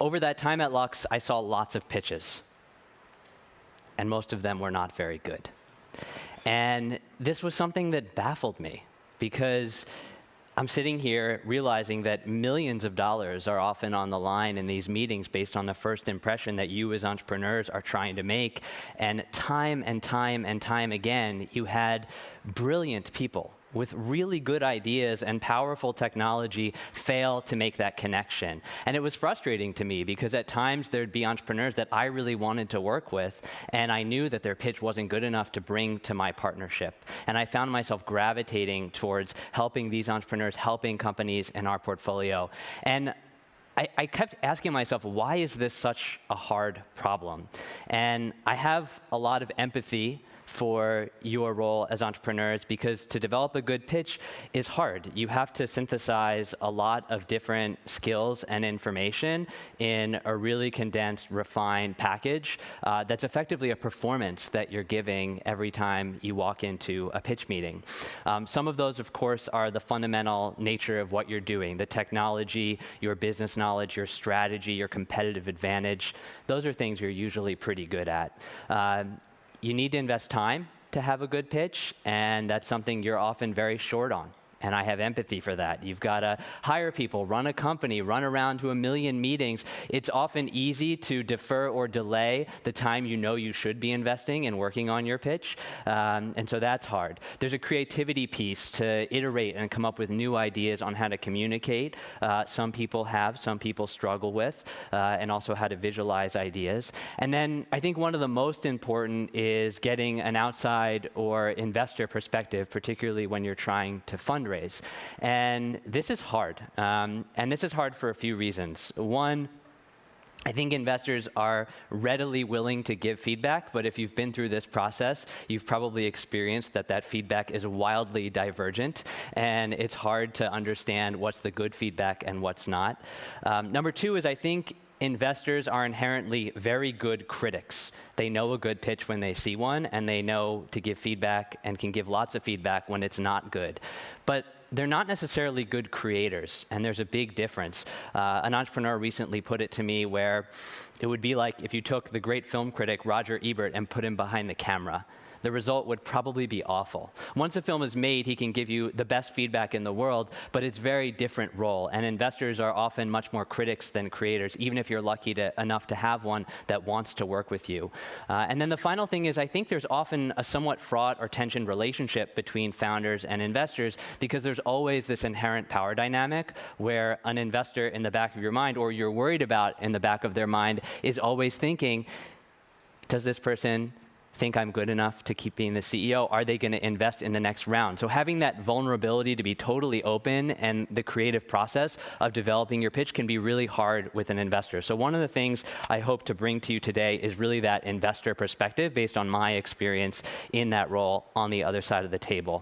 over that time at Lux, I saw lots of pitches, and most of them were not very good. And this was something that baffled me, because I'm sitting here realizing that millions of dollars are often on the line in these meetings based on the first impression that you as entrepreneurs are trying to make. And time and time and time again, you had brilliant people with really good ideas and powerful technology fail to make that connection. And it was frustrating to me, because at times there'd be entrepreneurs that I really wanted to work with, and I knew that their pitch wasn't good enough to bring to my partnership. And I found myself gravitating towards helping these entrepreneurs, helping companies in our portfolio. And I kept asking myself, why is this such a hard problem? And I have a lot of empathy for your role as entrepreneurs, because to develop a good pitch is hard. You have to synthesize a lot of different skills and information in a really condensed, refined package that's effectively a performance that you're giving every time you walk into a pitch meeting. Some of those, of course, are the fundamental nature of what you're doing: the technology, your business knowledge, your strategy, your competitive advantage. Those are things you're usually pretty good at. You need to invest time to have a good pitch, and that's something you're often very short on. And I have empathy for that. You've got to hire people, run a company, run around to a million meetings. It's often easy to defer or delay the time you know you should be investing and working on your pitch. And so that's hard. There's a creativity piece to iterate and come up with new ideas on how to communicate. Some people have, some people struggle with, and also how to visualize ideas. And then I think one of the most important is getting an outside or investor perspective, particularly when you're trying to fundraise. And this is hard. And this is hard for a few reasons. One, I think investors are readily willing to give feedback, but if you've been through this process, you've probably experienced that that feedback is wildly divergent, and it's hard to understand what's the good feedback and what's not. Number two is, I think investors are inherently very good critics. They know a good pitch when they see one, and they know to give feedback and can give lots of feedback when it's not good. But they're not necessarily good creators, and there's a big difference. An entrepreneur recently put it to me where it would be like if you took the great film critic Roger Ebert and put him behind the camera. The result would probably be awful. Once a film is made, he can give you the best feedback in the world, but it's a very different role. And investors are often much more critics than creators, even if you're lucky enough to have one that wants to work with you. And then the final thing is, I think there's often a somewhat fraught or tensioned relationship between founders and investors, because there's always this inherent power dynamic where an investor in the back of your mind, or you're worried about in the back of their mind, is always thinking, does this person think I'm good enough to keep being the CEO? Are they going to invest in the next round? So having that vulnerability to be totally open and the creative process of developing your pitch can be really hard with an investor. So one of the things I hope to bring to you today is really that investor perspective based on my experience in that role on the other side of the table.